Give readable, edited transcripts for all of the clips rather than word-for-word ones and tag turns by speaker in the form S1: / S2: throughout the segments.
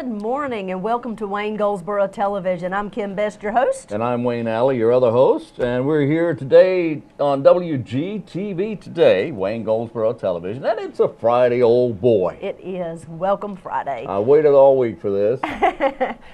S1: Good morning and welcome to Wayne Goldsboro Television. I'm Kim Best, your host.
S2: And I'm Wayne Alley, your other host. And we're here today on WGTV today, Wayne Goldsboro Television. And it's a Friday, old boy.
S1: It is. Welcome Friday.
S2: I waited all week for this.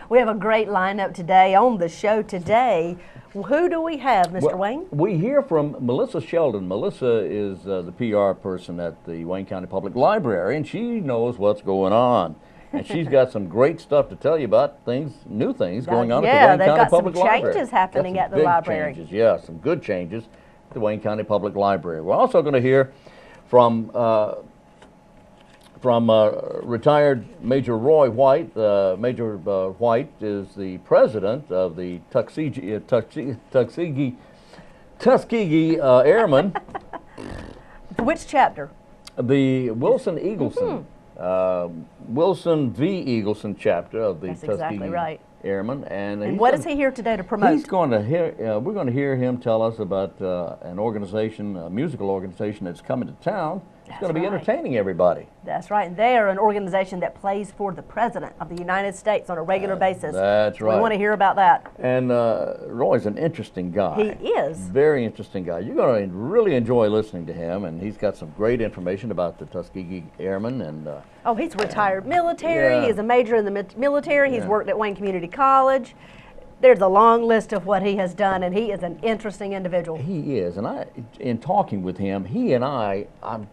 S1: We have a great lineup today on the show today. Who do we have, Mr. Wayne?
S2: We hear from Melissa Sheldon. Melissa is the PR person at the Wayne County Public Library, and she knows what's going on. And she's got some great stuff to tell you about new things going on at the Wayne County Public Library.
S1: Yeah, they've got some changes happening at the library.
S2: Changes, yeah, some good changes at the Wayne County Public Library. We're also going to hear from retired Major Roy White. Major White is the president of the Tuskegee Airmen.
S1: Which chapter?
S2: The Wilson Eagleson. Wilson V. Eagleson chapter of the Tuskegee Airmen, and
S1: what is he here today to promote?
S2: He's going to hear. We're going to hear him tell us about an organization, a musical organization that's coming to town. It's going to be entertaining everybody.
S1: That's right. They are an organization that plays for the President of the United States on a regular basis.
S2: That's right.
S1: We want to hear about that.
S2: And Roy's an interesting guy.
S1: He is.
S2: Very interesting guy. You're going to really enjoy listening to him, and he's got some great information about the Tuskegee Airmen. And
S1: oh, he's retired military. Yeah. He's a major in the military. He's worked at Wayne Community College. There's a long list of what he has done, and he is an interesting individual.
S2: He is, and in talking with him, he and I'm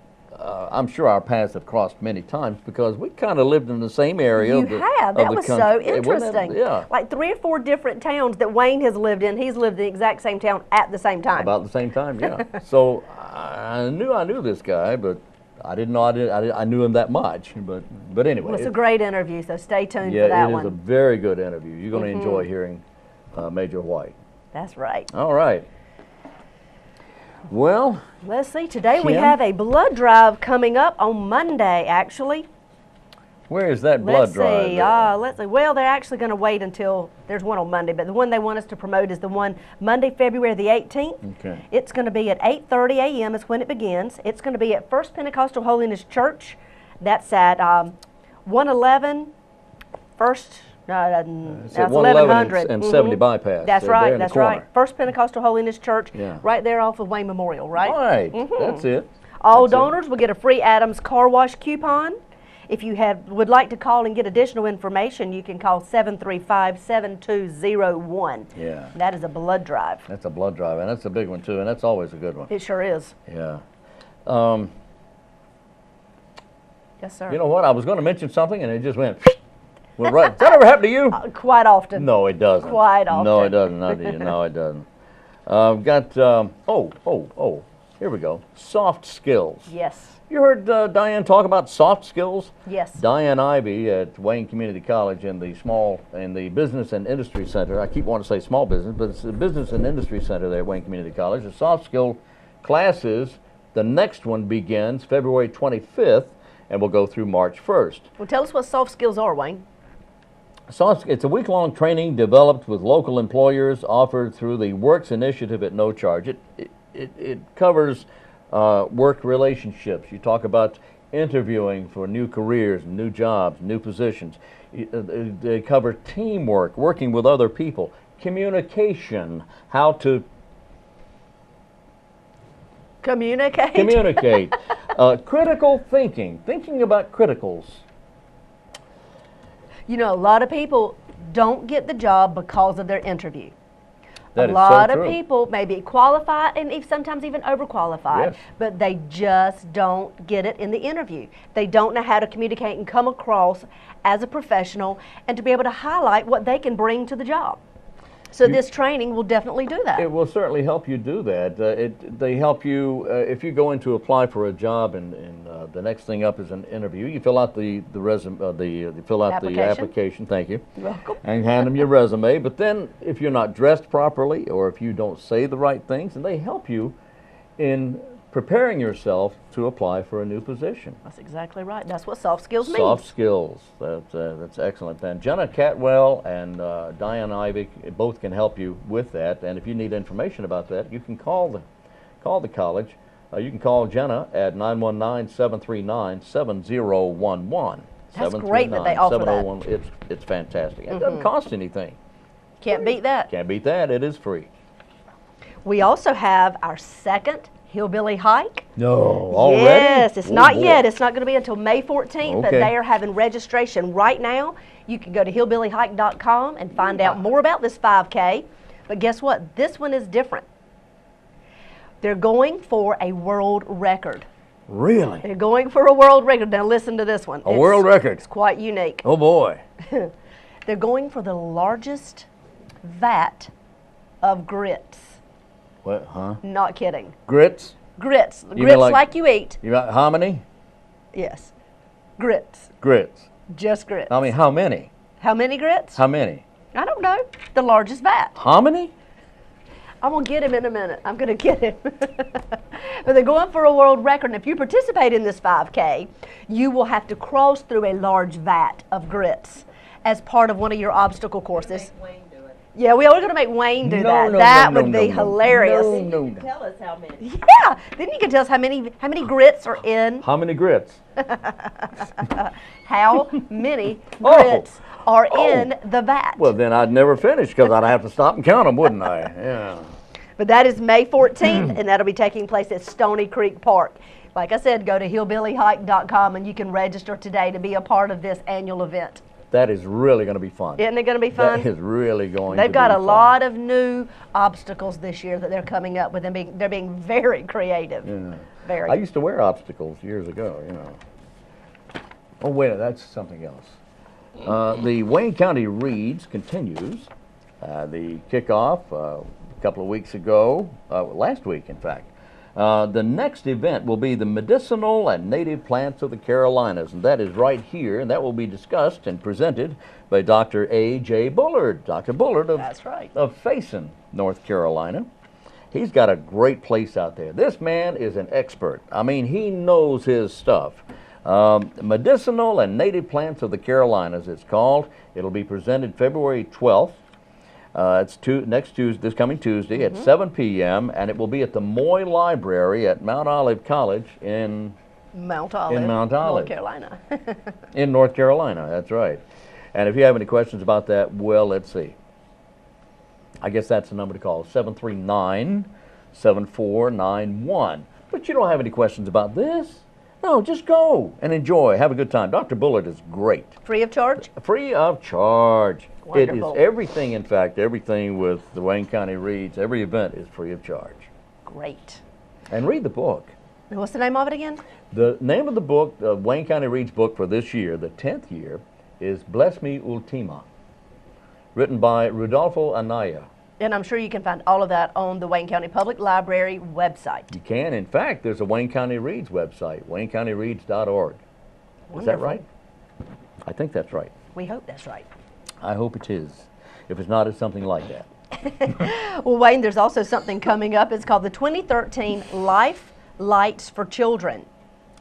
S2: sure our paths have crossed many times because we kind of lived in the same area.
S1: You have. That was so interesting. Yeah. Like 3 or 4 different towns that Wayne has lived in. He's lived in the exact same town at the same time.
S2: About the same time, yeah. So I knew this guy, but I didn't know I knew him that much. But anyway.
S1: Well, it's a great interview, so stay tuned for that one.
S2: Yeah, it is a very good interview. You're going to enjoy hearing Major White.
S1: That's right.
S2: All right. Well,
S1: let's see. Today we have a blood drive coming up on Monday, actually.
S2: Where is that blood drive?
S1: Let's see. Well, they're actually going to wait until there's one on Monday, but the one they want us to promote is the one Monday, February the 18th.
S2: Okay.
S1: It's going to be at 8:30 a.m. is when it begins. It's going to be at First Pentecostal Holiness Church. That's at 111 First.
S2: It's at 111 and 70 bypass.
S1: That's right. That's right. First Pentecostal Holiness Church, right there off of Wayne Memorial, right?
S2: Right. That's it.
S1: All donors will get a free Adams car wash coupon. If you would like to call and get additional information, you can call 735-7201.
S2: Yeah.
S1: That is a blood drive.
S2: That's a blood drive, and that's a big one too, and that's always a good one.
S1: It sure is.
S2: Yeah.
S1: Yes, sir.
S2: You know what? I was going to mention something, and it just went. Well, right. Does that ever happen to you?
S1: Quite often.
S2: No, it doesn't.
S1: Quite often.
S2: No, it doesn't. No, it doesn't. Here we go. Soft skills.
S1: Yes.
S2: You heard Diane talk about soft skills?
S1: Yes.
S2: Diane Ivy at Wayne Community College in the Business and Industry Center. I keep wanting to say small business, but it's the Business and Industry Center there at Wayne Community College. The soft skill classes, the next one begins February 25th and will go through March 1st.
S1: Well, tell us what soft skills are, Wayne.
S2: It's a week-long training developed with local employers offered through the Works Initiative at no charge. It covers work relationships. You talk about interviewing for new careers, new jobs, new positions. They cover teamwork, working with other people, communication, how to communicate, critical thinking about criticals.
S1: You know, a lot of people don't get the job because of their interview.
S2: That
S1: a lot of people may be qualified and sometimes even overqualified, but they just don't get it in the interview. They don't know how to communicate and come across as a professional and to be able to highlight what they can bring to the job. So this training will definitely do that.
S2: It will certainly help you do that. They help you if you go in to apply for a job, and the next thing up is an interview. You fill out the resume, fill out the application. Thank you.
S1: You're welcome.
S2: And hand them your resume. But then, if you're not dressed properly, or if you don't say the right things, and they help you in preparing yourself to apply for a new position.
S1: That's exactly right. That's what soft skills means.
S2: Soft skills. That's excellent. And Jenna Catwell and Diane Ivy both can help you with that. And if you need information about that, you can call the college. You can call Jenna at 919-739-7011.
S1: That's great that they offer that.
S2: It's fantastic. It doesn't cost anything.
S1: Can't beat that.
S2: Can't beat that. It is free.
S1: We also have our second Hillbilly Hike.
S2: No, already?
S1: Yes, it's not yet. It's not going to be until May 14th, but
S2: Okay.
S1: they are having registration right now. You can go to hillbillyhike.com and find out more about this 5K. But guess what? This one is different. They're going for a world record.
S2: Really?
S1: They're going for a world record. Now listen to this one.
S2: A world record?
S1: It's quite unique.
S2: Oh, boy.
S1: They're going for the largest vat of grits.
S2: What, huh?
S1: Not kidding.
S2: Grits?
S1: Grits.
S2: You mean
S1: Grits like you eat.
S2: You got hominy?
S1: Yes. Grits.
S2: Grits.
S1: Just grits.
S2: I mean, how many?
S1: How many grits?
S2: How many?
S1: I don't know. The largest vat.
S2: Hominy?
S1: I'm going to get him in a minute. I'm going to get him. But they're going for a world record. And if you participate in this 5K, you will have to cross through a large vat of grits as part of one of your obstacle courses. Yeah, we are going to make Wayne do that. That would be hilarious.
S3: No. Tell us how many.
S1: Yeah, then you can tell us how many grits are in.
S2: How many grits?
S1: How many grits are in the vat.
S2: Well, then I'd never finish because I'd have to stop and count them, wouldn't I? Yeah.
S1: But that is May 14th, and that'll be taking place at Stony Creek Park. Like I said, go to hillbillyhike.com and you can register today to be a part of this annual event.
S2: That is really going to be fun.
S1: Isn't it going to be fun?
S2: That is really going to be fun.
S1: They've got a lot of new obstacles this year that they're coming up with. They're being very creative.
S2: Yeah.
S1: Very.
S2: I used to wear obstacles years ago, you know. Oh, wait, that's something else. The Wayne County Reads continues. The kickoff a couple of weeks ago, last week, in fact. The next event will be the medicinal and native plants of the Carolinas, and that is right here, and that will be discussed and presented by Dr. A.J. Bullard. Dr. Bullard of,
S1: That's right.
S2: of Faison, North Carolina. He's got a great place out there. This man is an expert. I mean, he knows his stuff. Medicinal and Native Plants of the Carolinas, it's called. It'll be presented February 12th. It's this coming Tuesday at 7 p.m. and it will be at the Moy Library at Mount Olive College in
S1: Mount Olive, North Carolina.
S2: In North Carolina, that's right. And if you have any questions about that, well, let's see. I guess that's the number to call, 739-7491. But you don't have any questions about this? No, just go and enjoy. Have a good time. Dr. Bullard is great.
S1: Free of charge?
S2: Free of charge.
S1: Wonderful.
S2: It is everything, in fact, everything with the Wayne County Reads, every event is free of charge.
S1: Great.
S2: And read the book.
S1: And what's the name of it again?
S2: The name of the book, the Wayne County Reads book for this year, the 10th year, is Bless Me Ultima, written by Rudolfo Anaya.
S1: And I'm sure you can find all of that on the Wayne County Public Library website.
S2: You can. In fact, there's a Wayne County Reads website, waynecountyreads.org. Is that right? I think that's right.
S1: We hope that's right.
S2: I hope it is. If it's not, it's something like that.
S1: Well, Wayne, there's also something coming up. It's called the 2013 Life Lights for Children.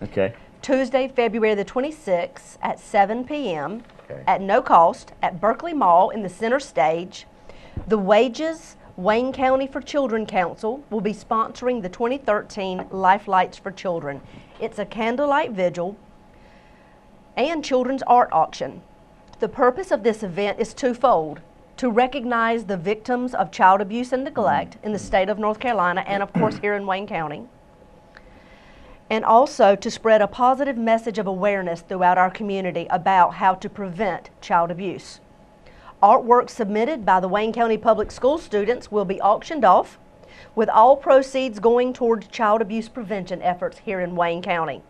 S2: Okay.
S1: Tuesday, February the 26th at 7 p.m.
S2: Okay.
S1: at no cost at Berkeley Mall in the center stage. The Wages Wayne County for Children Council will be sponsoring the 2013 Life Lights for Children. It's a candlelight vigil and children's art auction. The purpose of this event is twofold: to recognize the victims of child abuse and neglect in the state of North Carolina and, of course, here in Wayne County, and also to spread a positive message of awareness throughout our community about how to prevent child abuse. Artwork submitted by the Wayne County Public School students will be auctioned off, with all proceeds going toward child abuse prevention efforts here in Wayne County.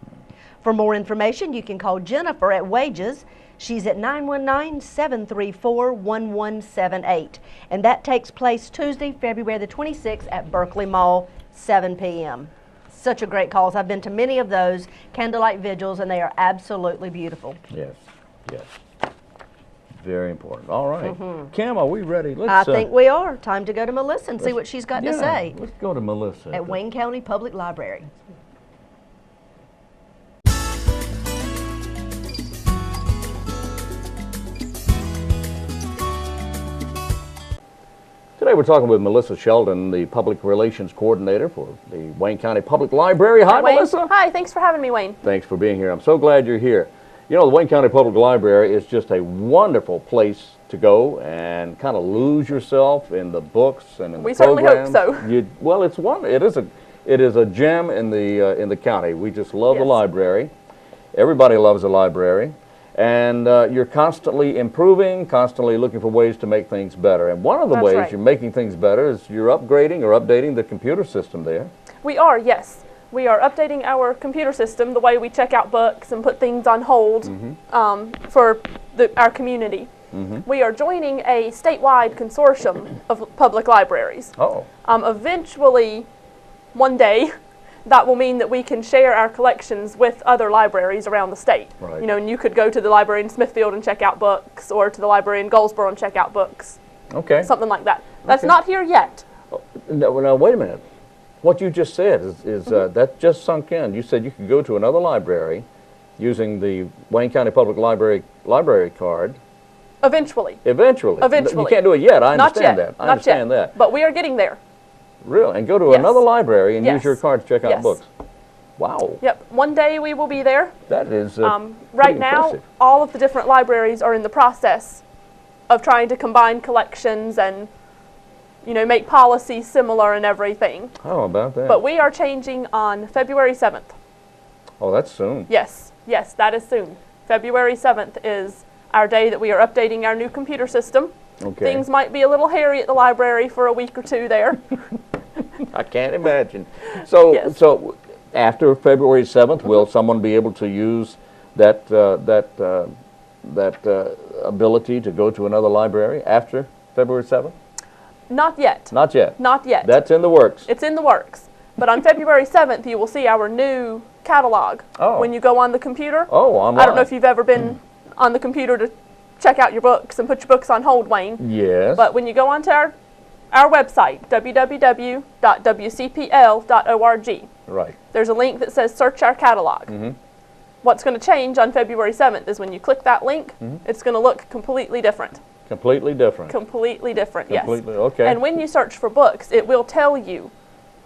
S1: For more information, you can call Jennifer at Wages. She's at 919-734-1178. And that takes place Tuesday, February the 26th at Berkeley Mall, 7 p.m. Such a great cause. I've been to many of those candlelight vigils, and they are absolutely beautiful.
S2: Yes, yes. Very important. All right. Kim, are we ready?
S1: I think we are. Time to go to Melissa and see what she's got to say.
S2: Let's go to Melissa.
S1: At Wayne County Public Library.
S2: Today we're talking with Melissa Sheldon, the Public Relations Coordinator for the Wayne County Public Library. Hi,
S4: Wayne.
S2: Melissa.
S4: Hi, thanks for having me, Wayne.
S2: Thanks for being here. I'm so glad you're here. You know, the Wayne County Public Library is just a wonderful place to go and kind of lose yourself in the books and in the programs.
S1: We certainly hope so.
S2: Well, it is a gem in the county. We just love the library. Everybody loves the library. And you're constantly improving, constantly looking for ways to make things better. And one of the ways you're making things better is you're upgrading or updating the computer system there. We are,
S3: yes. We are updating our computer system, the way we check out books and put things on hold for our community. We are joining a statewide consortium of public libraries. Eventually, one day, that will mean that we can share our collections with other libraries around the state. You know, and you could go to the library in Smithfield and check out books, or to the library in Goldsboro and check out books. Something like that. That's not here yet.
S2: Now, wait a minute. What you just said is that just sunk in. You said you could go to another library using the Wayne County Public Library card.
S3: Eventually.
S2: Eventually. You can't do it yet. I understand that. I understand that.
S3: But we are getting there.
S2: Really? And go to another library and use your card to check out books? Wow.
S3: Yep. One day we will be there.
S2: That is
S3: right now,
S2: impressive.
S3: all of the different libraries are in the process of trying to combine collections and, you know, make policies similar and everything.
S2: How about that?
S3: But we are changing on February 7th.
S2: Oh, that's soon.
S3: Yes. Yes, that is soon. February 7th is our day that we are updating our new computer system. Things might be a little hairy at the library for a week or two there.
S2: I can't imagine. So, so after February 7th, will someone be able to use that ability to go to another library after February 7th?
S3: Not yet.
S2: Not yet.
S3: Not yet.
S2: That's in the works.
S3: It's in the works. But on February 7th, you will see our new catalog when you go on the computer.
S2: Online.
S3: I don't know if you've ever been on the computer to check out your books and put your books on hold, Wayne.
S2: Yes.
S3: But when you go onto our website, www.wcpl.org, there's a link that says search our catalog. What's going to change on February 7th is when you click that link, it's going to look completely different.
S2: Completely different.
S3: Completely different,
S2: Completely,
S3: yes.
S2: okay.
S3: And when you search for books, it will tell you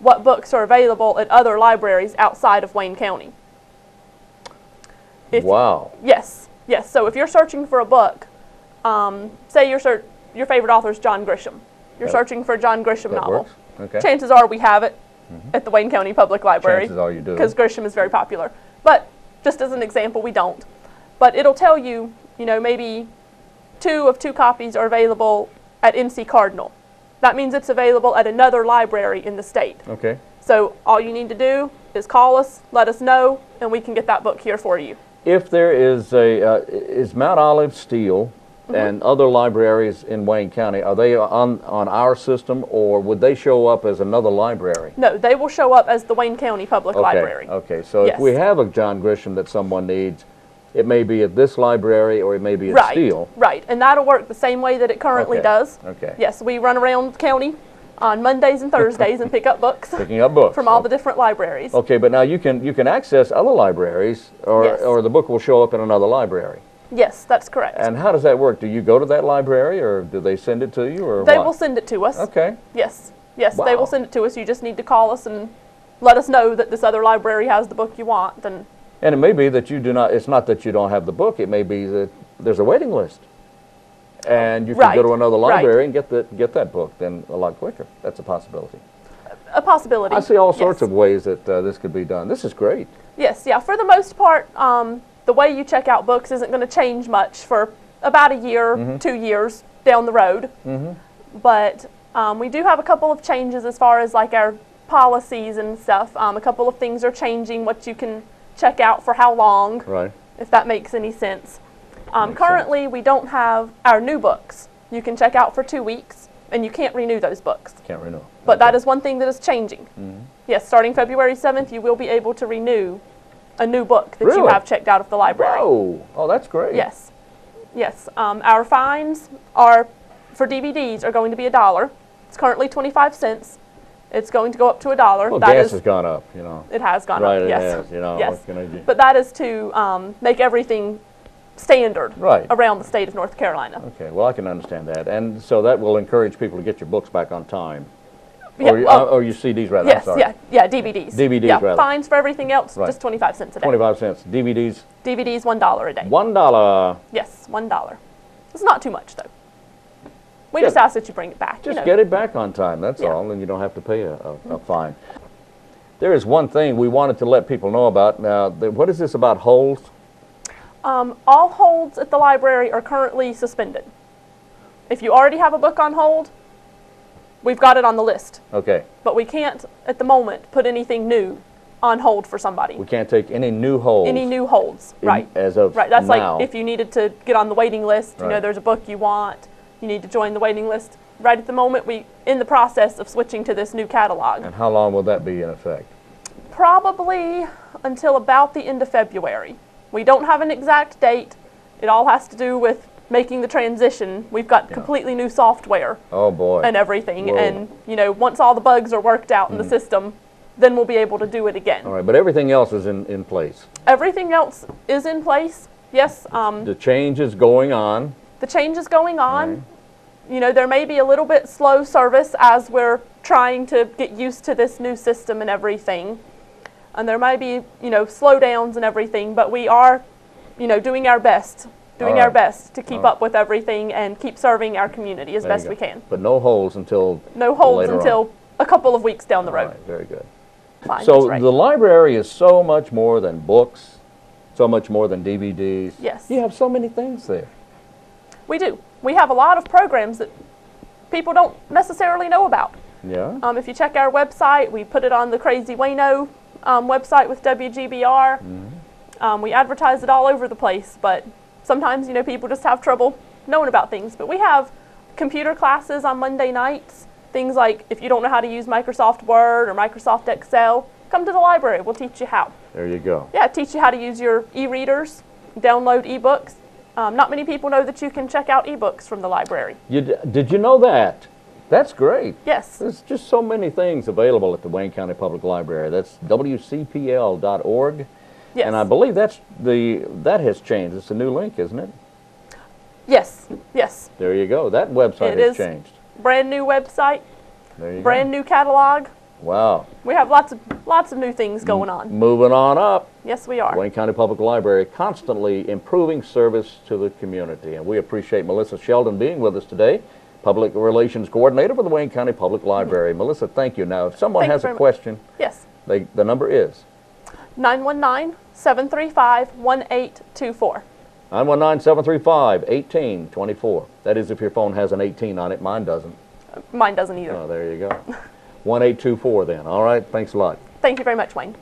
S3: what books are available at other libraries outside of Wayne County.
S2: Wow.
S3: Yes. Yes, so if you're searching for a book, say your favorite author is John Grisham. You're searching for a John Grisham novel.
S2: Works. Okay.
S3: Chances are we have it at the Wayne County Public Library.
S2: Chances are you do.
S3: Because Grisham is very popular. But just as an example, we don't. But it'll tell you, you know, maybe 2 copies are available at NC Cardinal. That means it's available at another library in the state.
S2: Okay.
S3: So all you need to do is call us, let us know, and we can get that book here for you.
S2: If there is is Mount Olive Steel and other libraries in Wayne County, are they on our system, or would they show up as another library?
S3: No, they will show up as the Wayne County Public Library.
S2: Okay, so if we have a John Grisham that someone needs, it may be at this library or it may be at Steel.
S3: Right, and that'll work the same way that it currently does.
S2: Okay.
S3: Yes, we run around the county on Mondays and Thursdays and pick up books.
S2: Picking up books.
S3: From all the different libraries.
S2: Okay, but now you can access other libraries, or the book will show up in another library.
S3: Yes, that's correct.
S2: And how does that work? Do you go to that library, or do they send it to you, or
S3: They will send it to us.
S2: Okay.
S3: Yes, yes, they will send it to us. You just need to call us and let us know that this other library has the book you want. And
S2: it may be that you do not, it's not that you don't have the book, it may be that there's a waiting list. And you can go to another library and get that book then a lot quicker. That's a possibility.
S3: A possibility.
S2: I see all sorts of ways that this could be done. This is great.
S3: Yes, yeah. For the most part, the way you check out books isn't going to change much for about a year, 2 years down the road. But we do have a couple of changes as far as like our policies and stuff. A couple of things are changing, what you can check out for how long, if that makes any sense. Currently, we don't have our new books. You can check out for 2 weeks, and you can't renew those books.
S2: Can't renew.
S3: But that is one thing that is changing. Yes, starting February 7th, you will be able to renew a new book that you have checked out of the library.
S2: Whoa! Oh, that's great.
S3: Yes. Yes. Our fines are, for DVDs, are going to be $1. It's currently 25 cents. It's going to go up to $1.
S2: Well, gas has gone up, you know.
S3: It has gone up, yes.
S2: It has, you know.
S3: Yes.
S2: What can I do?
S3: But that is to make everything standard around the state of North Carolina.
S2: Okay, well, I can understand that. And so that will encourage people to get your books back on time.
S3: Yeah,
S2: or your CDs rather.
S3: Yes,
S2: I'm sorry.
S3: yeah, DVDs.
S2: DVDs
S3: yeah,
S2: rather.
S3: Fines for everything else,
S2: Right.
S3: just 25 cents a day.
S2: 25 cents. DVDs?
S3: DVDs, $1 a day.
S2: $1.
S3: Yes, $1. It's not too much, though. We just ask that you bring it back.
S2: Just get it back on time, that's all, and you don't have to pay a fine. There is one thing we wanted to let people know about. Now, what is this about holds?
S3: All holds at the library are currently suspended. If you already have a book on hold, we've got it on the list.
S2: Okay.
S3: But we can't, at the moment, put anything new on hold for somebody.
S2: We can't take any new holds.
S3: Any new holds, right.
S2: As of
S3: Right, that's
S2: now.
S3: like if you needed to get on the waiting list, you know, there's a book you want, you need to join the waiting list. Right at the moment, we're in the process of switching to this new catalog.
S2: And how long will that be in effect?
S3: Probably until about the end of February. We don't have an exact date. It all has to do with making the transition. We've got completely new software.
S2: Oh boy.
S3: And everything.
S2: Whoa.
S3: And, you know, once all the bugs are worked out in the system, then we'll be able to do it again.
S2: All right, but everything else is in place.
S3: Everything else is in place, yes.
S2: The change is going on.
S3: The change is going on. You know, there may be a little bit slow service as we're trying to get used to this new system and everything. And there may be, you know, slowdowns and everything, but we are, you know, doing our best. Our best to keep up with everything and keep serving our community as best we can.
S2: But no holds until
S3: a couple of weeks down the road.
S2: All right, very good.
S3: Fine,
S2: so
S3: that's right.
S2: the library is so much more than books, so much more than DVDs.
S3: Yes.
S2: You have so many things there.
S3: We do. We have a lot of programs that people don't necessarily know about.
S2: Yeah.
S3: If you check our website, we put it on the Crazy Wayno website with WGBR. We advertise it all over the place, but sometimes, you know, people just have trouble knowing about things. But we have computer classes on Monday nights. Things like if you don't know how to use Microsoft Word or Microsoft Excel, come to the library. We'll teach you how.
S2: There you go.
S3: Yeah, teach you how to use your e-readers, download e-books. Not many people know that you can check out e-books from the library.
S2: Did you know that? That's great.
S3: Yes.
S2: There's just so many things available at the Wayne County Public Library. That's wcpl.org.
S3: Yes.
S2: And I believe that has changed. It's a new link, isn't it?
S3: Yes. Yes.
S2: There you go. That website has changed.
S3: Brand new website.
S2: There you go.
S3: Brand new catalog.
S2: Wow.
S3: We have lots of new things going on.
S2: Moving on up.
S3: Yes, we are.
S2: Wayne County Public Library constantly improving service to the community. And we appreciate Melissa Sheldon being with us today, Public Relations Coordinator for the Wayne County Public Library. Melissa, thank you. Now, if someone has a question,
S3: yes,
S2: the number is
S3: 919-735-1824.
S2: 919-735-1824. That is if your phone has an 18 on it. Mine doesn't.
S3: Mine doesn't either.
S2: Oh, there you go. 1824 then. All right. Thanks a lot.
S3: Thank you very much, Wayne.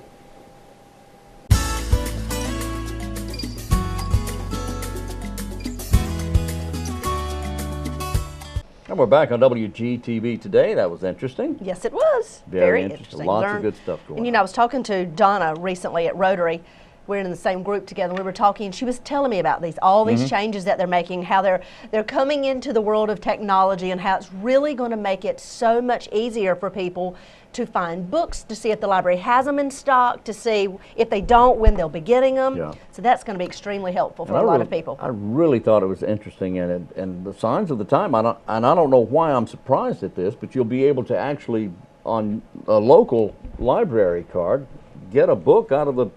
S2: And we're back on WGTV today. That was interesting.
S1: Yes, it was.
S2: Very interesting. Lots of good stuff going on.
S1: And you know, I was talking to Donna recently at Rotary. We're in the same group together. We were talking. She was telling me about all these changes that they're making, how they're coming into the world of technology, and how it's really going to make it so much easier for people to find books, to see if the library has them in stock, to see if they don't, when they'll be getting them. Yeah. So that's going to be extremely helpful for a lot of people.
S2: I really thought it was interesting, and the signs of the time. I don't know why I'm surprised at this, but you'll be able to actually, on a local library card, get a book out of the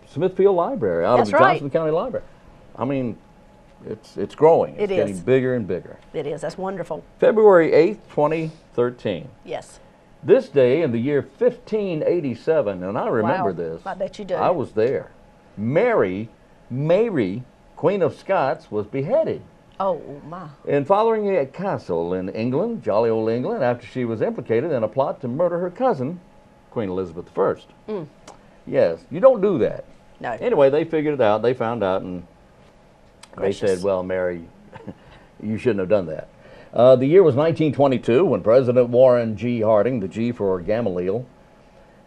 S2: Smithfield Library, out of the Johnson County Library. I mean, it's growing. It's getting bigger and bigger.
S1: It is. That's wonderful.
S2: February 8th, 2013.
S1: Yes.
S2: This day in the year 1587, and I remember this.
S1: I bet you do.
S2: I was there. Mary, Queen of Scots, was beheaded.
S1: Oh, my.
S2: In following a castle in England, jolly old England, after she was implicated in a plot to murder her cousin, Queen Elizabeth I. Yes, you don't do that.
S1: No.
S2: Anyway, they figured it out. They found out, and they said, well, Mary, you shouldn't have done that. The year was 1922 when President Warren G. Harding, the G for Gamaliel,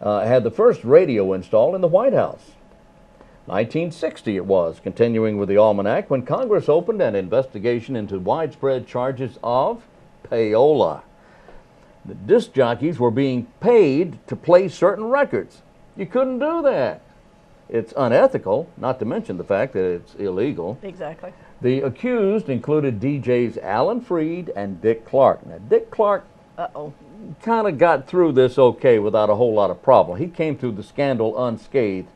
S2: had the first radio installed in the White House. 1960 it was, continuing with the almanac, when Congress opened an investigation into widespread charges of payola. The disc jockeys were being paid to play certain records. You couldn't do that. It's unethical, not to mention the fact that it's illegal.
S1: Exactly.
S2: The accused included DJs Alan Freed and Dick Clark. Now, Dick Clark kind of got through this okay without a whole lot of problem. He came through the scandal unscathed.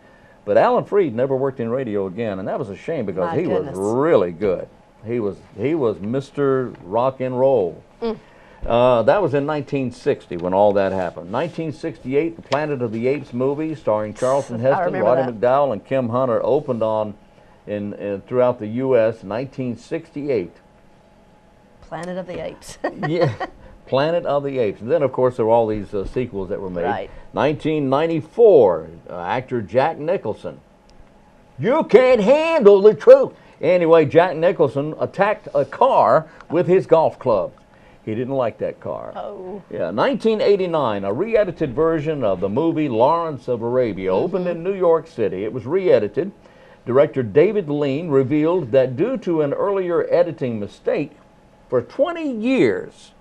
S2: But Alan Freed never worked in radio again, and that was a shame because
S1: My
S2: he
S1: goodness.
S2: was really good. He was Mr. Rock and Roll. That was in 1960 when all that happened. 1968, the Planet of the Apes movie starring Charlton Heston,
S1: remember
S2: Roddy
S1: that.
S2: McDowell, and Kim Hunter opened on throughout the U.S. 1968.
S1: Planet of the Apes.
S2: Yeah, Planet of the Apes. And then, of course, there were all these sequels that were made.
S1: Right.
S2: 1994, actor Jack Nicholson. You can't handle the truth. Anyway, Jack Nicholson attacked a car with his golf club. He didn't like that car.
S1: Oh.
S2: Yeah, 1989, a re-edited version of the movie Lawrence of Arabia opened in New York City. It was re-edited. Director David Lean revealed that due to an earlier editing mistake, for 20 years,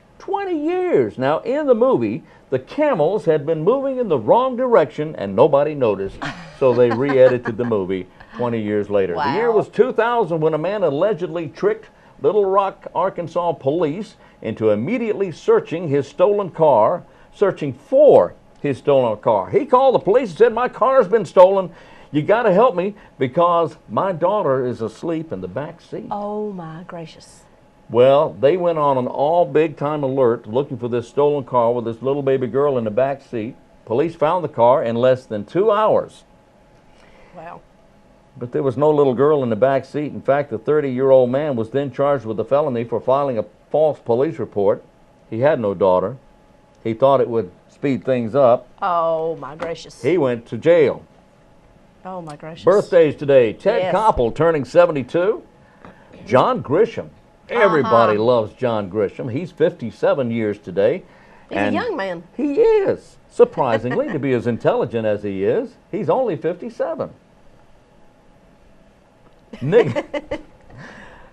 S2: now in the movie, the camels had been moving in the wrong direction and nobody noticed, so they re-edited the movie 20 years later.
S1: Wow.
S2: The year was 2000 when a man allegedly tricked Little Rock, Arkansas police into immediately searching for his stolen car. He called the police and said, "My car's been stolen. You got to help me because my daughter is asleep in the back seat."
S1: Oh my gracious.
S2: Well, they went on an all big-time alert looking for this stolen car with this little baby girl in the back seat. Police found the car in less than 2 hours.
S1: Wow.
S2: But there was no little girl in the back seat. In fact, the 30-year-old man was then charged with a felony for filing a false police report. He had no daughter. He thought it would speed things up.
S1: Oh my gracious.
S2: He went to jail.
S1: Oh my gracious.
S2: Birthdays today. Ted
S1: Yes.
S2: Koppel turning 72. John Grisham. Everybody loves John Grisham. He's 57 years today.
S1: He's a young man.
S2: He is. Surprisingly, to be as intelligent as he is, he's only 57. Nick.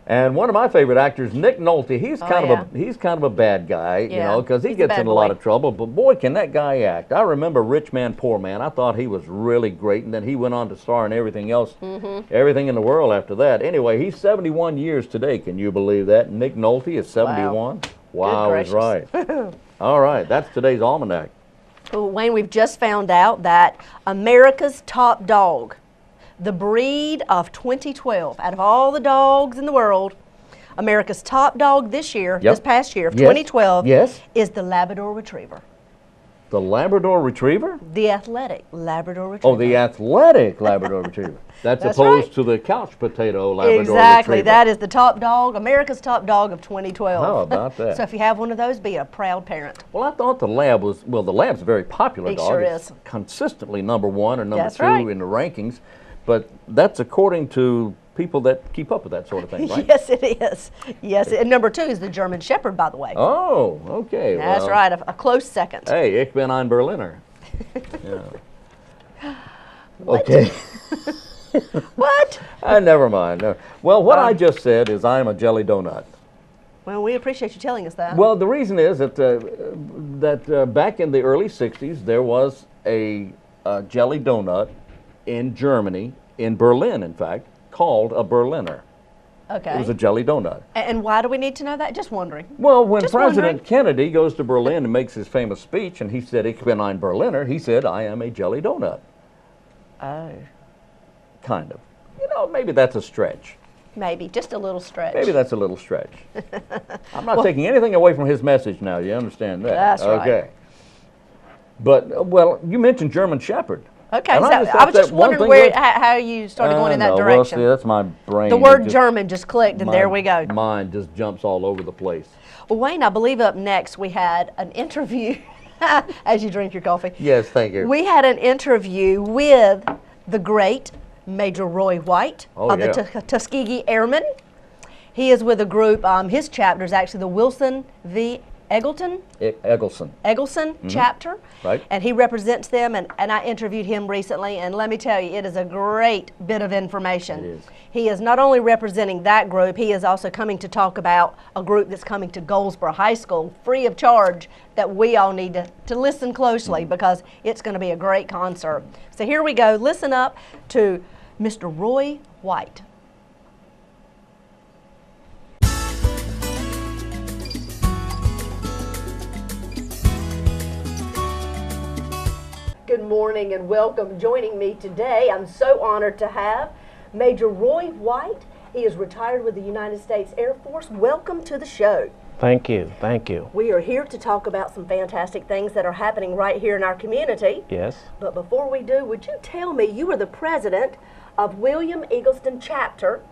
S2: And one of my favorite actors, Nick Nolte. He's kind of a bad guy, you
S1: Yeah,
S2: know, because he
S1: he's a
S2: gets
S1: bad
S2: in a lot
S1: boy.
S2: of trouble. But boy, can that guy act! I remember Rich Man, Poor Man. I thought he was really great, and then he went on to star in everything else, everything in the world after that. Anyway, he's 71 years today. Can you believe that? Nick Nolte is 71. Wow, I was right. All right, that's today's almanac.
S1: Well, Wayne, we've just found out that America's top dog, the breed of 2012, out of all the dogs in the world, America's top dog this year,
S2: Yep.
S1: this past year of
S2: Yes.
S1: 2012,
S2: Yes.
S1: is the Labrador Retriever.
S2: The Labrador Retriever?
S1: The athletic Labrador Retriever.
S2: Oh, the athletic Labrador Retriever. That's opposed
S1: right.
S2: to the couch potato Labrador
S1: Exactly.
S2: Retriever.
S1: That is the top dog, America's top dog of 2012.
S2: How about that?
S1: So if you have one of those, be a proud parent.
S2: Well, I thought the Lab was, well, the Lab's a very popular
S1: It
S2: dog.
S1: sure
S2: It's
S1: is.
S2: consistently number one or number
S1: That's
S2: two
S1: right.
S2: in the rankings. But that's according to people that keep up with that sort of thing, right?
S1: Yes, it is. Yes, and number two is the German Shepherd, by the way.
S2: Oh, okay.
S1: That's
S2: well,
S1: right, a close second.
S2: Hey, ich bin ein Berliner. Yeah. Okay.
S1: What?
S2: Never mind. No. Well, what I just said is I'm a jelly donut.
S1: Well, we appreciate you telling us that.
S2: Well, the reason is that back in the early 60s, there was a jelly donut in Germany, in Berlin, in fact, called a Berliner.
S1: Okay.
S2: It was a jelly donut.
S1: And why do we need to know that? Just wondering.
S2: Well, when
S1: Just
S2: President
S1: wondering.
S2: Kennedy goes to Berlin and makes his famous speech, and he said, "Ich bin ein Berliner," he said, "I am a jelly donut."
S1: Oh.
S2: Kind of. You know, maybe that's a stretch.
S1: Maybe, just a little stretch.
S2: Maybe that's a little stretch. I'm not taking anything away from his message now. You understand that?
S1: That's right.
S2: Okay. But, well, you mentioned German Shepherd.
S1: Okay,
S2: And
S1: so
S2: just
S1: I
S2: thought
S1: was
S2: that
S1: just
S2: one
S1: wondering
S2: thing
S1: how you started going in that
S2: no,
S1: direction.
S2: Well, see, that's my brain.
S1: The
S2: It
S1: word
S2: just-
S1: German just clicked, and
S2: my
S1: there we go.
S2: Mind just jumps all over the place.
S1: Well, Wayne, I believe up next we had an interview, as you drink your coffee.
S2: Yes, thank you.
S1: We had an interview with the great Major Roy White
S2: Oh,
S1: of
S2: yeah.
S1: the Tuskegee Airmen. He is with a group, his chapter is actually the Wilson v. Eggleston
S2: Eggleston.
S1: chapter.
S2: Right.
S1: And he represents them, and I interviewed him recently, and let me tell you, it is a great bit of information.
S2: It is.
S1: He is not only representing that group, he is also coming to talk about a group that's coming to Goldsboro High School free of charge that we all need to listen closely because it's going to be a great concert. So here we go. Listen up to Mr. Roy White. morning and welcome. Joining me today, I'm so honored to have Major Roy White. He is retired with the United States Air Force. Welcome to the show.
S4: Thank you, thank you.
S1: We are here to talk about some fantastic things that are happening right here in our community.
S4: Yes.
S1: But before we do, would you tell me, you are the president of William Eagleston chapter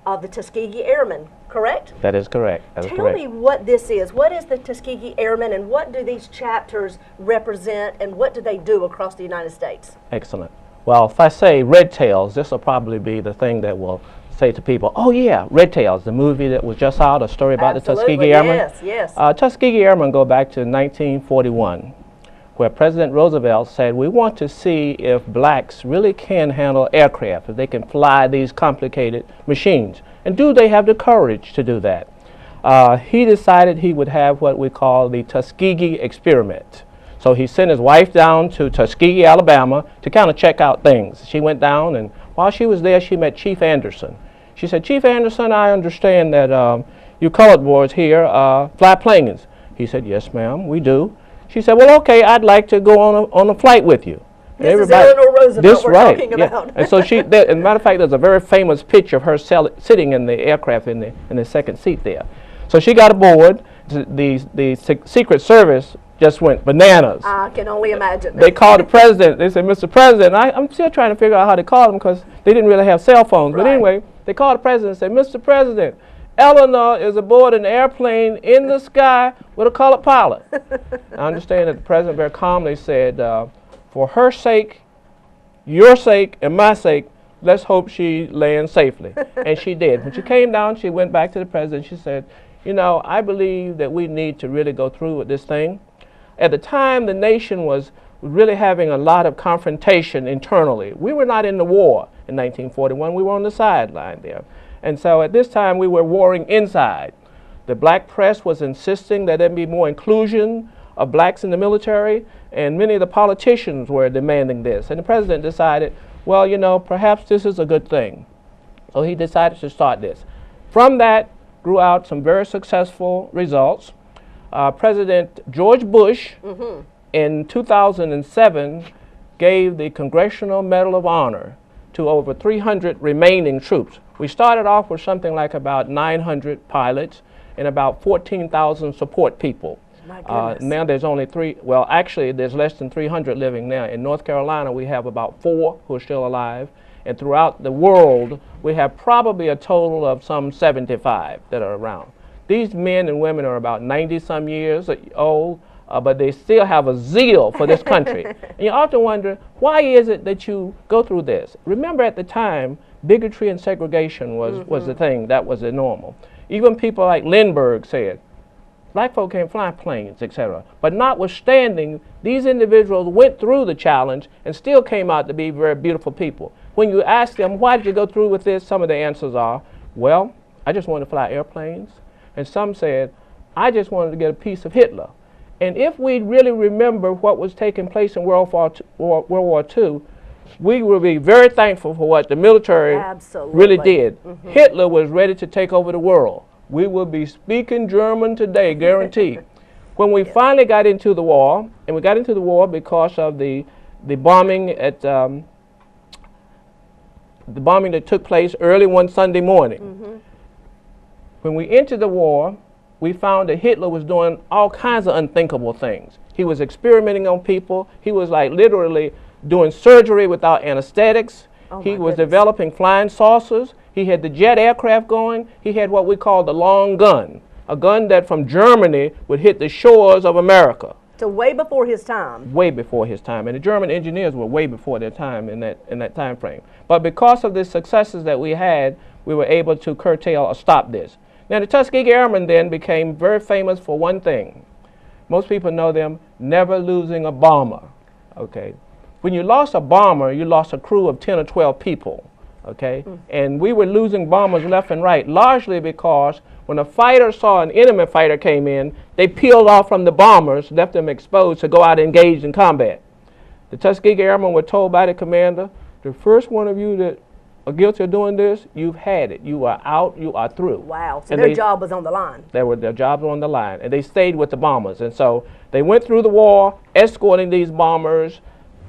S1: of the Tuskegee Airmen, correct?
S4: That is correct.
S1: Tell me what this is. What is the Tuskegee Airmen and what do these chapters represent and what do they do across the United States?
S4: Excellent. Well, if I say Red Tails, this will probably be the thing that will say to people, oh yeah, Red Tails, the movie that was just out, a story about
S1: Absolutely,
S4: the Tuskegee Airmen.
S1: Yes, yes.
S4: Tuskegee Airmen go back to 1941, where President Roosevelt said, we want to see if blacks really can handle aircraft, if they can fly these complicated machines. And do they have the courage to do that? He decided he would have what we call the Tuskegee experiment. So he sent his wife down to Tuskegee, Alabama to kind of check out things. She went down, and while she was there, she met Chief Anderson. She said, Chief Anderson, I understand that you colored boys here fly planes. He said, yes, ma'am, we do. She said, well, okay, I'd like to go on a flight with you.
S1: This is Eleanor Roosevelt we're talking
S4: yeah.
S1: about.
S4: And so she, as a matter of fact, there's a very famous picture of her sitting in the aircraft in the second seat there. So she got aboard. The Secret Service just went bananas.
S1: I can only imagine.
S4: They called the president. They said, Mr. President, I'm still trying to figure out how to call him because they didn't really have cell phones. Right. But anyway, they called the president and said, Mr. President, Eleanor is aboard an airplane in the sky with a colored pilot. I understand that the president very calmly said, for her sake, your sake, and my sake, let's hope she lands safely. And she did. When she came down, she went back to the president. She said, you know, I believe that we need to really go through with this thing. At the time, the nation was really having a lot of confrontation internally. We were not in the war in 1941. We were on the sideline there. And so at this time, we were warring inside. The black press was insisting that there be more inclusion of blacks in the military, and many of the politicians were demanding this. And the president decided, well, you know, perhaps this is a good thing. So he decided to start this. From that grew out some very successful results. President George Bush in 2007 gave the Congressional Medal of Honor to over 300 remaining troops. We started off with something like about 900 pilots and about 14,000 support people. Now there's only actually there's less than 300 living now. In North Carolina, we have about 4 who are still alive. And throughout the world, we have probably a total of some 75 that are around. These men and women are about 90-some years old, but they still have a zeal for this country. And you often wonder, why is it that you go through this? Remember at the time, bigotry and segregation was the thing, that was the normal. Even people like Lindbergh said, black folk can't fly planes, etc. But notwithstanding, these individuals went through the challenge and still came out to be very beautiful people. When you ask them, why did you go through with this? Some of the answers are, well, I just wanted to fly airplanes. And some said, I just wanted to get a piece of Hitler. And if we really remember what was taking place in World War II, we will be very thankful for what the military really did. Hitler was ready to take over the world. We will be speaking German today, guaranteed. When we finally got into the war, and we got into the war because of the bombing at the bombing that took place early one Sunday morning. When we entered the war, we found that Hitler was doing all kinds of unthinkable things. He was experimenting on people. He was like literally doing surgery without anesthetics. He was developing flying saucers. He had the jet aircraft going. He had what we call the long gun, a gun that from Germany would hit the shores of America.
S1: So way before his time.
S4: Way before his time. And the German engineers were way before their time in that time frame. But because of the successes that we had, we were able to curtail or stop this. Now the Tuskegee Airmen then became very famous for one thing. Most people know them, never losing a bomber. Okay. When you lost a bomber, you lost a crew of 10 or 12 people. Okay. And we were losing bombers left and right, largely because when a fighter saw an enemy fighter came in, they peeled off from the bombers, left them exposed to go out and engage in combat. The Tuskegee Airmen were told by the commander, the first one of you that are guilty of doing this, you've had it. You are out, you are through.
S1: Wow, so their job was on the line.
S4: Their jobs were on the line, and they stayed with the bombers. And so they went through the war, escorting these bombers,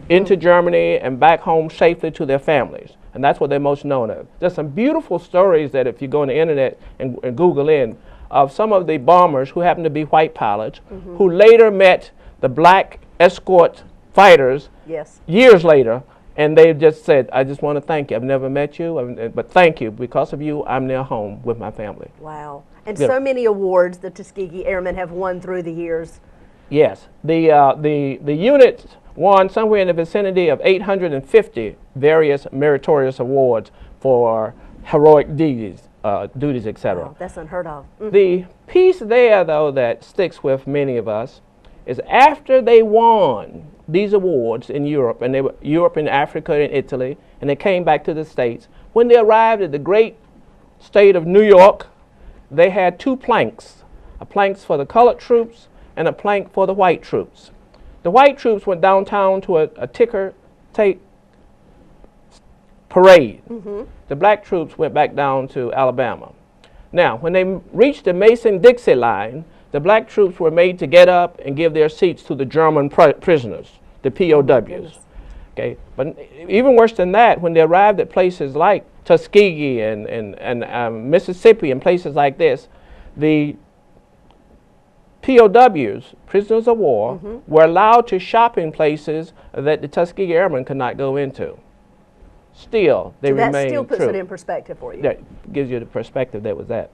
S4: into Germany and back home safely to their families. And that's what they're most known of. There's some beautiful stories that if you go on the internet and Google in, of some of the bombers who happened to be white pilots, who later met the black escort fighters years later, and they just said, I just want to thank you. I've never met you, but thank you. Because of you, I'm now home with my family.
S1: Wow. And so many awards the Tuskegee Airmen have won through the years.
S4: Yes. The unit won somewhere in the vicinity of 850 various meritorious awards for heroic duties, etc.
S1: Wow, that's unheard of.
S4: The piece there, though, that sticks with many of us is after they won these awards in Europe, and they were Europe and Africa and Italy, and they came back to the States. When they arrived at the great state of New York, they had two planks, a plank for the colored troops and a plank for the white troops. The white troops went downtown to a ticker-tape parade. The black troops went back down to Alabama. Now, when they reached the Mason-Dixie line, the black troops were made to get up and give their seats to the German prisoners, the POWs. Okay, but even worse than that, when they arrived at places like Tuskegee and Mississippi and places like this, the POWs, prisoners of war, were allowed to shop in places that the Tuskegee Airmen could not go into. Still, they remained true.
S1: That still puts it in perspective for you.
S4: That gives you the perspective that was that.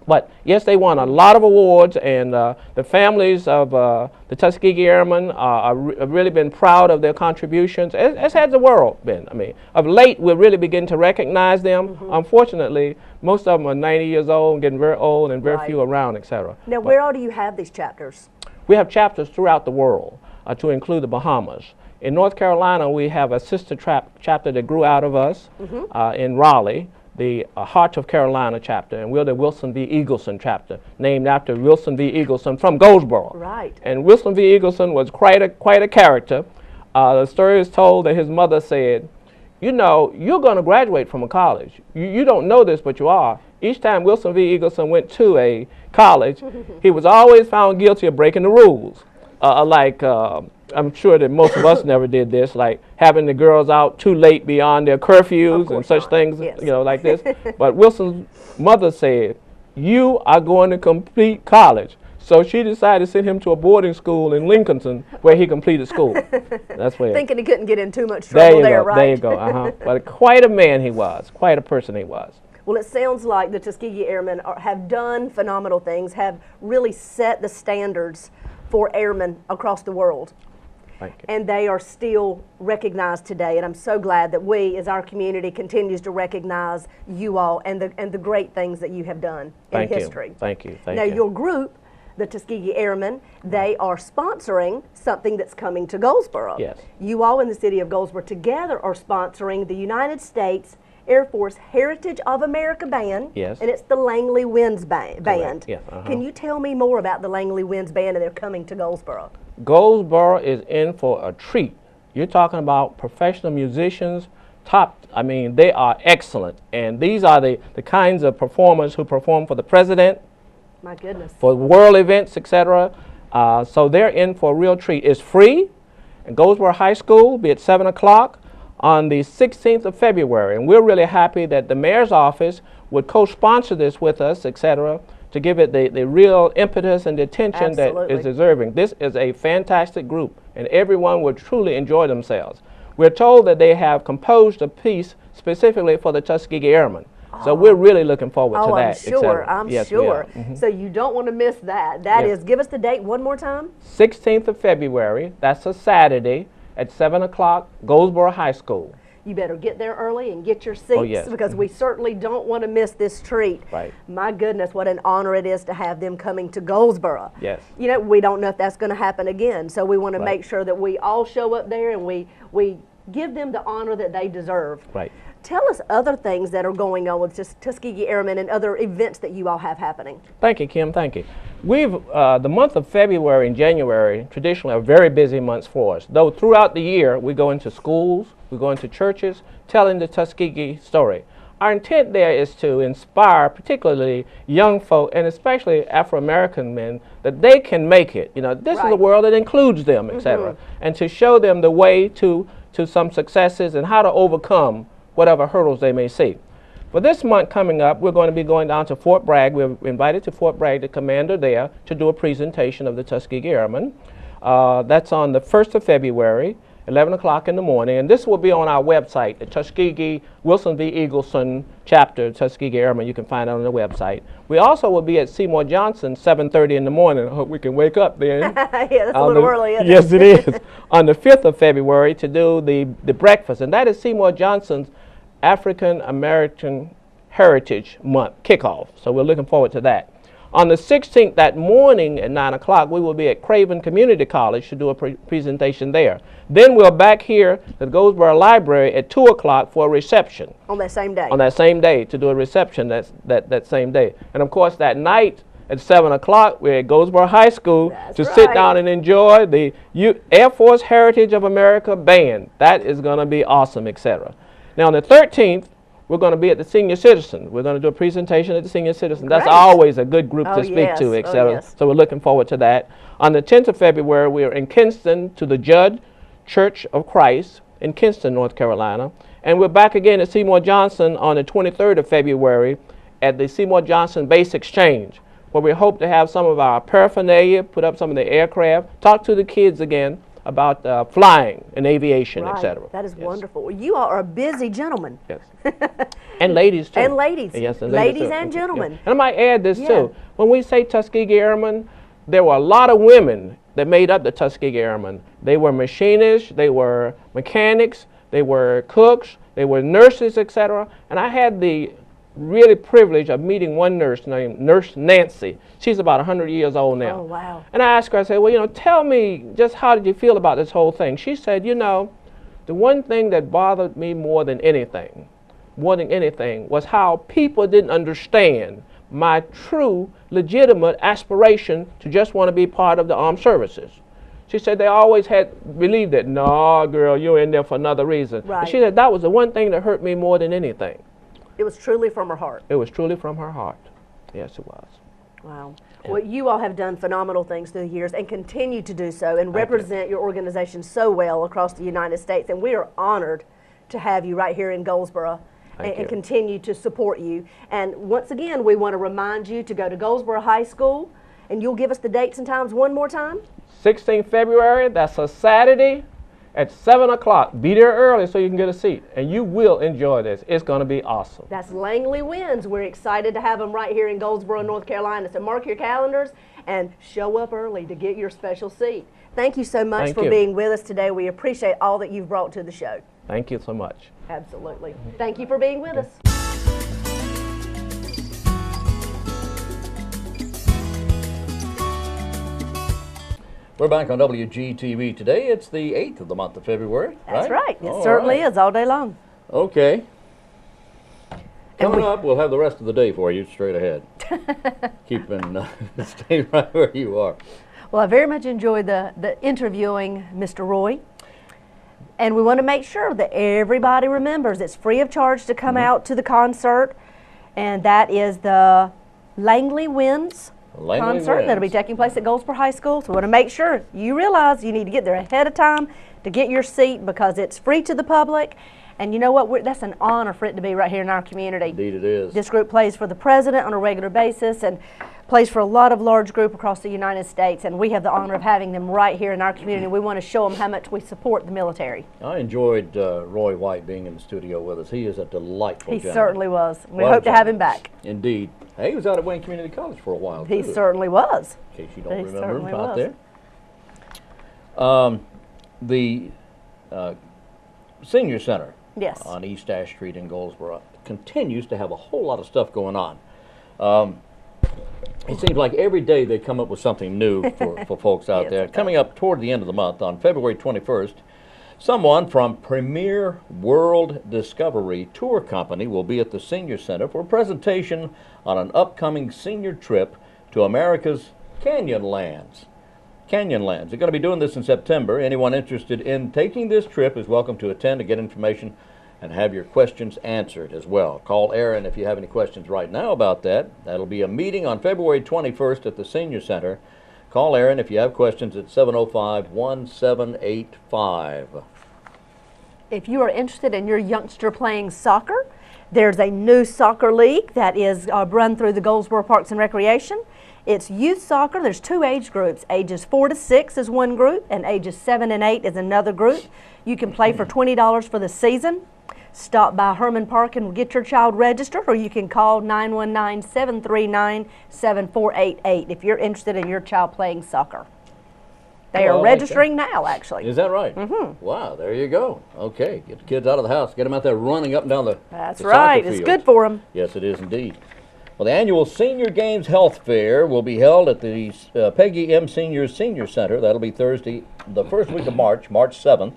S4: But yes, they won a lot of awards, and the families of the Tuskegee Airmen have really been proud of their contributions, as has the world been. I mean, of late, we're really beginning to recognize them. Unfortunately, most of them are 90 years old, getting very old, and very few around, etc.
S1: Now, where all do you have these chapters?
S4: We have chapters throughout the world, to include the Bahamas. In North Carolina, we have a sister chapter that grew out of us in Raleigh, the Heart of Carolina chapter, and we're the Wilson V. Eagleson chapter, named after Wilson V. Eagleson from Goldsboro.
S1: Right.
S4: And Wilson V. Eagleson was quite a character. The story is told that his mother said, you know, you're going to graduate from a college. You don't know this, but you are. Each time Wilson V. Eagleson went to a college, he was always found guilty of breaking the rules. I'm sure that most of us never did this, like having the girls out too late beyond their curfews and such things, you know, like this. But Wilson's mother said, you are going to complete college. So she decided to send him to a boarding school in Lincolnton where he completed school. That's where.
S1: Thinking he couldn't get in too much trouble there, right?
S4: There you go, But quite a man he was, quite a person he was.
S1: Well, it sounds like the Tuskegee Airmen have done phenomenal things, have really set the standards for airmen across the world. And they are still recognized today, and I'm so glad that we, as our community, continues to recognize you all and the great things that you have done in history.
S4: Thank you.
S1: Now, your group, the Tuskegee Airmen, they are sponsoring something that's coming to Goldsboro.
S4: Yes.
S1: You all in the city of Goldsboro together are sponsoring the United States Air Force Heritage of America Band, and it's the Langley Winds Band.
S4: Yes.
S1: Can you tell me more about the Langley Winds Band and they're coming to Goldsboro?
S4: Goldsboro is in for a treat. You're talking about professional musicians, they are excellent. And these are the kinds of performers who perform for the president,
S1: my goodness,
S4: for world events, etc. So they're in for a real treat. It's free, and Goldsboro High School will be at 7 o'clock on the 16th of February. And we're really happy that the mayor's office would co-sponsor this with us, etc., to give it the real impetus and the attention that is deserving. This is a fantastic group, and everyone will truly enjoy themselves. We're told that they have composed a piece specifically for the Tuskegee Airmen. So we're really looking forward to that.
S1: I'm sure. So you don't want to miss that. That is, give us the date one more time.
S4: 16th of February, that's a Saturday at 7 o'clock, Goldsboro High School.
S1: You better get there early and get your seats because we certainly don't want to miss this treat.
S4: Right.
S1: My goodness, what an honor it is to have them coming to Goldsboro.
S4: Yes.
S1: You know, we don't know if that's going to happen again, so we want to make sure that we all show up there and we give them the honor that they deserve.
S4: Right.
S1: Tell us other things that are going on with just Tuskegee Airmen and other events that you all have happening.
S4: Thank you, Kim. Thank you. We've the month of February and January traditionally are very busy months for us. Though throughout the year we go into schools, we go into churches, telling the Tuskegee story. our intent there is to inspire particularly young folk and especially Afro-American men that they can make it. You know, this is a world that includes them, etc. And to show them the way to some successes and how to overcome whatever hurdles they may see. For this month coming up, we're going to be going down to Fort Bragg. We're invited to Fort Bragg, the commander there, to do a presentation of the Tuskegee Airmen. That's on the 1st of February, 11 o'clock in the morning, and this will be on our website, the Tuskegee Wilson V. Eagleson chapter, Tuskegee Airmen. You can find it on the website. We also will be at Seymour Johnson, 7:30 in the morning. I hope we can wake up then.
S1: Yeah, that's a little early, isn't it?
S4: Yes, it is. On the 5th of February to do the breakfast, and that is Seymour Johnson's African American Heritage Month kickoff. So we're looking forward to that. On the 16th, that morning at 9 o'clock, we will be at Craven Community College to do a presentation there. Then we're back here at the Goldsboro Library at 2 o'clock for a reception.
S1: On that same day?
S4: On that same day, to do a reception that same day. And of course, that night at 7 o'clock, we're at Goldsboro High School to sit down and enjoy the Air Force Heritage of America Band. That is going to be awesome, etc. Now, on the 13th, we're going to be at the Senior Citizen. We're going to do a presentation at the Senior Citizen. That's always a good group to speak to, etc. So we're looking forward to that. On the 10th of February, we are in Kinston to the Judd Church of Christ in Kinston, North Carolina. And we're back again at Seymour Johnson on the 23rd of February at the Seymour Johnson Base Exchange, where we hope to have some of our paraphernalia, put up some of the aircraft, talk to the kids again about flying and aviation, etc.
S1: That is wonderful. Well, you all are a busy gentleman.
S4: Yes. And ladies, too.
S1: And ladies.
S4: Yes, and
S1: ladies and gentlemen.
S4: Yeah. And I might add this, too. When we say Tuskegee Airmen, there were a lot of women that made up the Tuskegee Airmen. They were machinists, they were mechanics, they were cooks, they were nurses, etc. And I had the really privilege of meeting one nurse named Nurse Nancy. She's about 100 years old now.
S1: Oh, wow.
S4: And I asked her, I said, well, you know, tell me just how did you feel about this whole thing? She said, you know, the one thing that bothered me more than anything was how people didn't understand my true, legitimate aspiration to just want to be part of the armed services. She said they always had believed that, no, girl, you're in there for another reason. And she said that was the one thing that hurt me more than anything.
S1: It was truly from her heart.
S4: It was truly from her heart. Yes, it was.
S1: Wow. Yeah. Well, you all have done phenomenal things through the years and continue to do so and represent your organization so well across the United States. And we are honored to have you right here in Goldsboro and continue to support you. And once again, we want to remind you to go to Goldsboro High School, and you'll give us the dates and times one more time. 16th February, that's a Saturday at 7 o'clock. Be there early so you can get a seat, and you will enjoy this. It's going to be awesome. That's Langley Winds. We're excited to have them right here in Goldsboro, North Carolina. So mark your calendars and show up early to get your special seat. Thank you so much for being with us today. We appreciate all that you've brought to the show. Thank you so much. Absolutely. Thank you for being with us.
S2: We're back on WGTV today. It's the 8th of the month of February,
S1: That's right. It certainly is all day long. Okay.
S2: Coming up, we'll have the rest of the day for you straight ahead. Keeping, stay right where you are.
S1: Well, I very much enjoyed the interviewing Mr. Roy. And we want to make sure that everybody remembers it's free of charge to come out to the concert. And that is the Langley Winds concert that'll be taking place at Goldsboro High School. So we want to make sure you realize you need to get there ahead of time to get your seat because it's free to the public. And you know what? That's an honor for it to be right here in our community.
S2: Indeed it is.
S1: This group plays for the president on a regular basis and plays for a lot of large group across the United States. And we have the honor of having them right here in our community. We want to show them how much we support the military.
S2: I enjoyed Roy White being in the studio with us. He is a delightful gentleman.
S1: He certainly was. We hope to have him back.
S2: Indeed. Hey, he was out at Wayne Community College for a while,
S1: He certainly was.
S2: In case you don't remember him out there. The Senior Center on East Ash Street in Goldsboro continues to have a whole lot of stuff going on. It seems like every day they come up with something new for folks out there. Coming up toward the end of the month, on February 21st, someone from Premier World Discovery Tour Company will be at the Senior Center for a presentation on an upcoming senior trip to America's Canyonlands. Canyonlands. They're going to be doing this in September. Anyone interested in taking this trip is welcome to attend. To get information, and have your questions answered as well. Call Aaron if you have any questions right now about that. That'll be a meeting on February 21st at the Senior Center. Call Aaron if you have questions at 705-1785.
S1: If you are interested in your youngster playing soccer, there's a new soccer league that is run through the Goldsboro Parks and Recreation. It's youth soccer. There's 2 age groups. Ages 4 to 6 is one group, and ages 7 and 8 is another group. You can play for $20 for the season. Stop by Herman Park and get your child registered, or you can call 919-739-7488 if you're interested in your child playing soccer. They are registering now, actually.
S2: Is that right?
S1: Mm-hmm.
S2: Wow, there you go. Okay, get the kids out of the house. Get them out there running up and down the
S1: That's
S2: the
S1: right.
S2: soccer
S1: It's
S2: field.
S1: good for them.
S2: Yes, it is indeed. Well, the annual Senior Games Health Fair will be held at the Peggy M. Seniors Senior Center. That'll be Thursday, the first week of March, March 7th,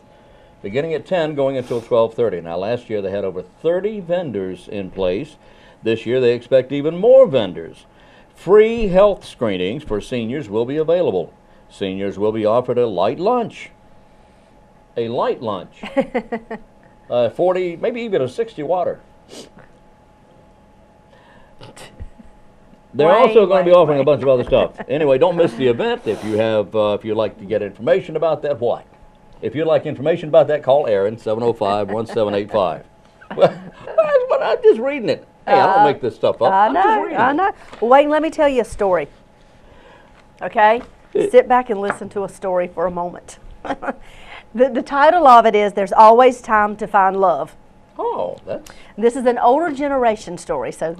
S2: beginning at 10, going until 12:30. Now, last year they had over 30 vendors in place. This year they expect even more vendors. Free health screenings for seniors will be available. Seniors will be offered a light lunch. A light lunch. 40, maybe even a 60 water. They're also going to be offering a bunch of other stuff. Anyway, don't miss the event. If you have, if you'd like to get information about that, what? If you'd like information about that, call Aaron, 705-1785. I'm just reading it. Hey, I don't make this stuff up.
S1: I know. Well, wait, let me tell you a story. Okay? Sit back and listen to a story for a moment. The title of it is There's Always Time to Find Love.
S2: Oh, that's...
S1: This is an older generation story, so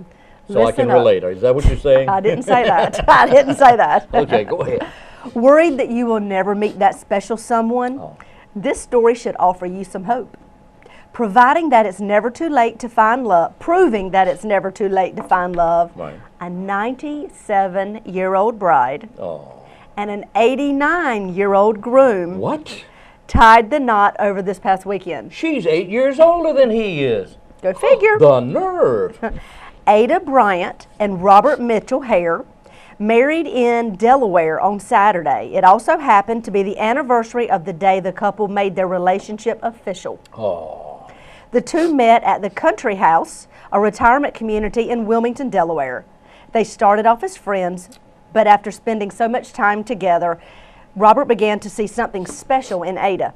S2: I can relate. Is that what you're saying?
S1: I didn't say that. I didn't say that.
S2: Okay, go ahead.
S1: Worried that you will never meet that special someone?
S2: Oh.
S1: This story should offer you some hope. Proving that it's never too late to find love,
S2: Right.
S1: a 97-year-old bride and an 89-year-old groom
S2: What?
S1: tied the knot over this past weekend.
S2: She's 8 years older than he is.
S1: Go figure.
S2: The nerve.
S1: Ada Bryant and Robert Mitchell Hare married in Delaware on Saturday. It also happened to be the anniversary of the day the couple made their relationship official.
S2: Oh.
S1: The two met at the Country House, a retirement community in Wilmington, Delaware. They started off as friends, but after spending so much time together, Robert began to see something special in Ada.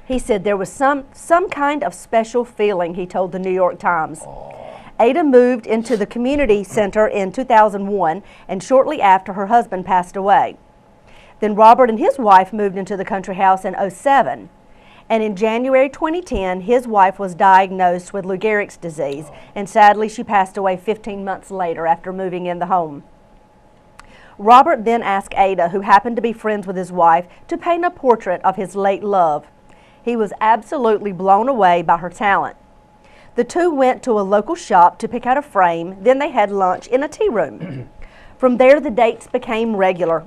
S1: He said there was some kind of special feeling, he told the New York Times. Ada moved into the community center in 2001, and shortly after, her husband passed away. Then Robert and his wife moved into the Country House in 2007. And in January 2010, his wife was diagnosed with Lou Gehrig's disease, and sadly she passed away 15 months later after moving in the home. Robert then asked Ada, who happened to be friends with his wife, to paint a portrait of his late love. He was absolutely blown away by her talent. The two went to a local shop to pick out a frame, then they had lunch in a tea room. From there, the dates became regular.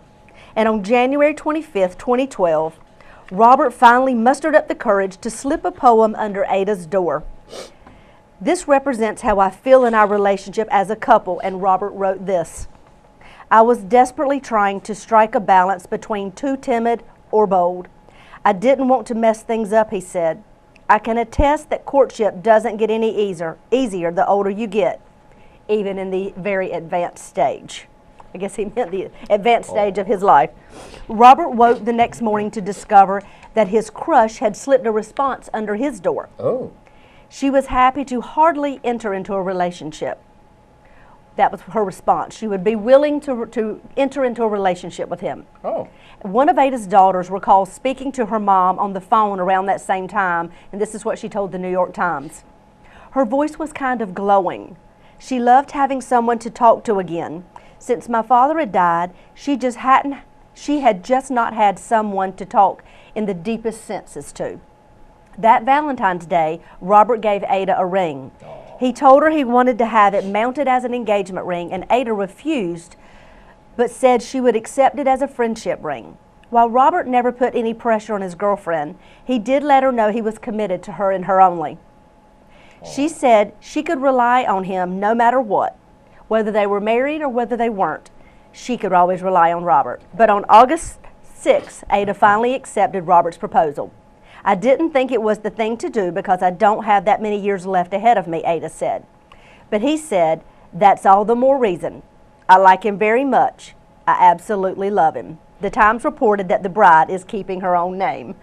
S1: And on January 25th, 2012, Robert finally mustered up the courage to slip a poem under Ada's door. This represents how I feel in our relationship as a couple, and Robert wrote this. I was desperately trying to strike a balance between too timid or bold. I didn't want to mess things up, he said. I can attest that courtship doesn't get any easier the older you get, even in the very advanced stage. I guess he meant the advanced stage of his life. Robert woke the next morning to discover that his crush had slipped a response under his door.
S2: Oh.
S1: She was happy to hardly enter into a relationship. That was her response. She would be willing to enter into a relationship with him.
S2: Oh.
S1: One of Ada's daughters recalls speaking to her mom on the phone around that same time, and this is what she told the New York Times. Her voice was kind of glowing. She loved having someone to talk to again. Since my father had died, she had just not had someone to talk in the deepest senses to. That Valentine's Day, Robert gave Ada a ring. He told her he wanted to have it mounted as an engagement ring, and Ada refused, but said she would accept it as a friendship ring. While Robert never put any pressure on his girlfriend, he did let her know he was committed to her and her only. She said she could rely on him no matter what. Whether they were married or whether they weren't, she could always rely on Robert. But on August 6th, Ada finally accepted Robert's proposal. I didn't think it was the thing to do because I don't have that many years left ahead of me, Ada said. But he said, that's all the more reason. I like him very much. I absolutely love him. The Times reported that the bride is keeping her own name.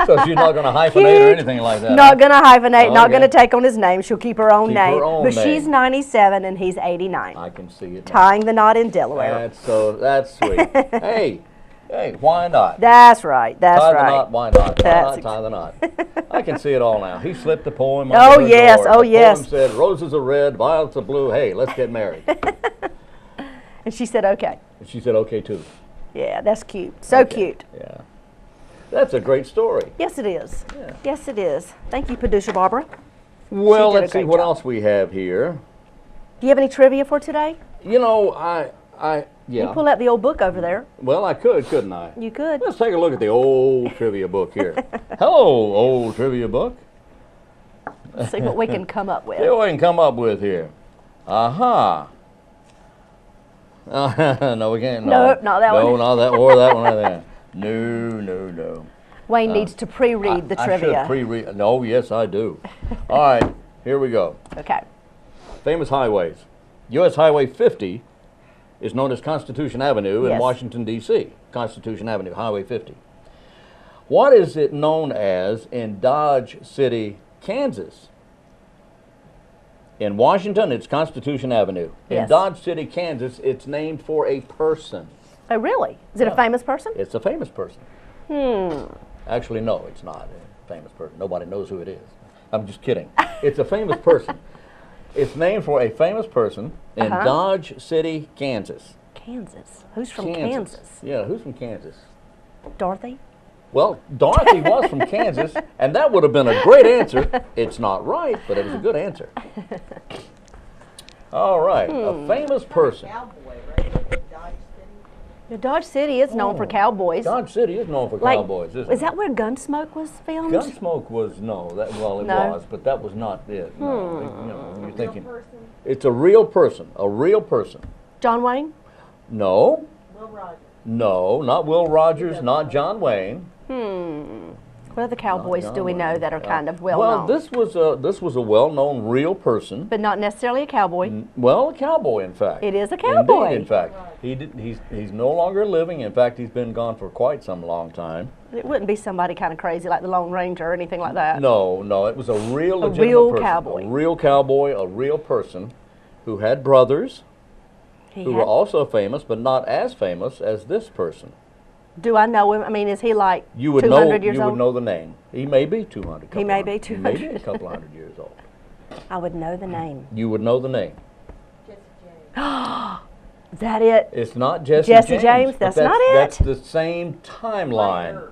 S2: So she's not going to hyphenate or anything like that?
S1: Not going to hyphenate,
S2: Oh,
S1: not
S2: okay.
S1: going to take on his name. She'll keep her own
S2: Keep
S1: name.
S2: her own
S1: but
S2: name.
S1: she's 97 and he's 89.
S2: I can see it now.
S1: Tying the knot in Delaware.
S2: That's sweet. Hey, why not?
S1: That's right, that's
S2: tie
S1: right.
S2: the knot, why not? Why
S1: That's
S2: not tie the knot? I can see it all now. He slipped the poem
S1: Oh,
S2: under her
S1: yes,
S2: door.
S1: oh,
S2: the
S1: yes.
S2: poem said, roses are red, violets are blue. Hey, let's get married.
S1: And she said, okay.
S2: And she said, okay, too.
S1: Yeah, that's cute. So
S2: Okay.
S1: cute.
S2: Yeah. That's a great story.
S1: Yes, it is.
S2: Yeah.
S1: Yes, it is. Thank you, producer Barbara.
S2: Well,
S1: She did a
S2: let's see
S1: great
S2: what
S1: job.
S2: else we have here.
S1: Do you have any trivia for today?
S2: You know, yeah.
S1: You pull out the old book over there.
S2: Well, I could, couldn't I?
S1: You could.
S2: Let's take a look at the old trivia book here. Hello, old trivia book.
S1: Let's see what we can come up with.
S2: See what we can come up with here. Aha. No, we can't.
S1: Nope, not that one.
S2: No, not that, or that one right there. No.
S1: Wayne needs to pre-read the
S2: I
S1: trivia.
S2: should pre-read. No, yes, I do. All right, here we go.
S1: Okay.
S2: Famous highways. U.S. Highway 50 is known as Constitution Avenue in
S1: Yes.
S2: Washington, D.C. Constitution Avenue, Highway 50. What is it known as in Dodge City, Kansas? In Washington, it's Constitution Avenue. In
S1: Yes.
S2: Dodge City, Kansas, it's named for a person.
S1: Oh, really? Is it a
S2: Yeah.
S1: famous person?
S2: It's a famous person. Actually, no, it's not a famous person. Nobody knows who it is. I'm just kidding. It's a famous person. It's named for a famous person in Dodge City, Kansas.
S1: Kansas. Who's from Kansas?
S2: Yeah, who's from Kansas?
S1: Dorothy?
S2: Well, Dorothy was from Kansas, and that would have been a great answer. It's not right, but it was a good answer. All right, a famous person.
S1: The Dodge City is known for cowboys.
S2: Dodge City is known for
S1: Like,
S2: cowboys, isn't it?
S1: is that where Gunsmoke was filmed?
S2: Gunsmoke was, no, it
S1: No.
S2: was, but that was not it. No, you know, you're thinking, it's a real person,
S1: John Wayne?
S2: No. No, not Will Rogers, not John Wayne.
S1: What other cowboys do we know that are kind of well
S2: Well,
S1: known?
S2: this was a well-known real person.
S1: But not necessarily a cowboy.
S2: Well, a cowboy, in fact.
S1: It is a cowboy.
S2: Indeed, in fact. He's no longer living. In fact, he's been gone for quite some long time.
S1: It wouldn't be somebody kind of crazy like the Lone Ranger or anything like that.
S2: No, it was a real legitimate
S1: real
S2: person.
S1: cowboy.
S2: A real cowboy, a real person who had brothers who were also famous, but not as famous as this person.
S1: Do I know him? I mean, is he like
S2: You would
S1: 200
S2: know.
S1: years
S2: You
S1: old?
S2: would know the name. He may be 200.
S1: He may be
S2: He may be
S1: 200.
S2: a couple of hundred years old.
S1: I would know the name.
S2: You would know the name.
S1: Is that it?
S2: It's not Jesse
S1: Jesse
S2: James.
S1: James?
S2: but
S1: That's not it?
S2: That's the same timeline.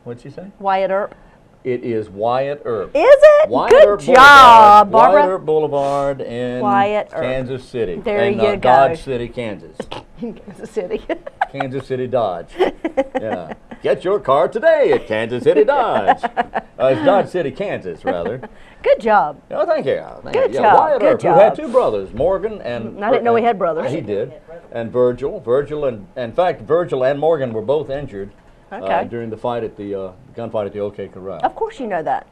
S2: What'd she say?
S1: Wyatt Earp.
S2: It is Wyatt Earp.
S1: Is it?
S2: Wyatt
S1: Good
S2: Earp
S1: job,
S2: Boulevard,
S1: Barbara.
S2: Wyatt Earp Boulevard in
S1: Wyatt Earp.
S2: Kansas City.
S1: There
S2: in,
S1: you go.
S2: Dodge City, Kansas.
S1: In Kansas City.
S2: Kansas City Dodge. Yeah. Get your car today at Kansas City Dodge. It's Dodge City, Kansas, rather.
S1: Good job.
S2: Oh, thank you. Thank
S1: Good
S2: you.
S1: job,
S2: Wyatt
S1: good
S2: Earp, who had
S1: job.
S2: two brothers, Morgan and...
S1: I didn't know he had brothers.
S2: He did. And Virgil. In fact, Virgil and Morgan were both injured during the fight at the gunfight at the OK Corral.
S1: Of course you know that.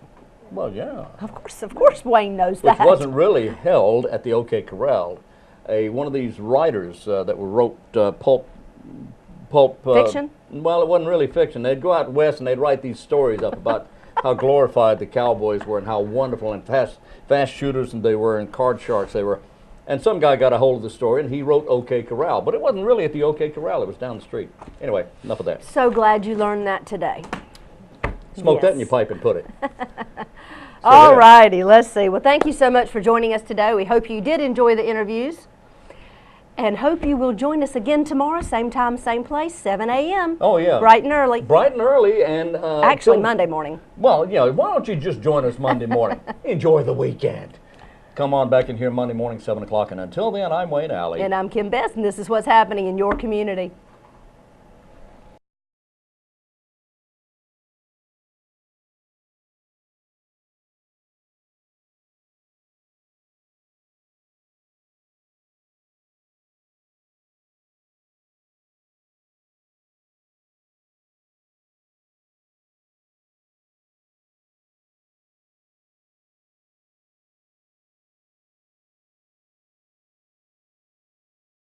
S2: Well, yeah.
S1: Of course Wayne knows
S2: Which
S1: that.
S2: wasn't really held at the OK Corral. One of these writers that wrote pulp
S1: Fiction?
S2: Well, it wasn't really fiction. They'd go out west and they'd write these stories up about how glorified the cowboys were and how wonderful and fast shooters and they were and card sharks they were. And some guy got a hold of the story and he wrote OK Corral, but it wasn't really at the OK Corral. It was down the street. Anyway, enough of that.
S1: So glad you learned that today.
S2: Smoke that in
S1: Yes.
S2: your pipe and put it.
S1: All righty, let's see. Well, thank you so much for joining us today. We hope you did enjoy the interviews and hope you will join us again tomorrow, same time, same place, 7 a.m.
S2: Oh, yeah.
S1: Bright and early.
S2: Bright and early and...
S1: Actually,
S2: till-
S1: Monday morning.
S2: Well, yeah, why don't you just join us Monday morning? Enjoy the weekend. Come on back in here Monday morning, 7 o'clock. And until then, I'm Wayne Alley.
S1: And I'm Kim Best, and this is what's happening in your community.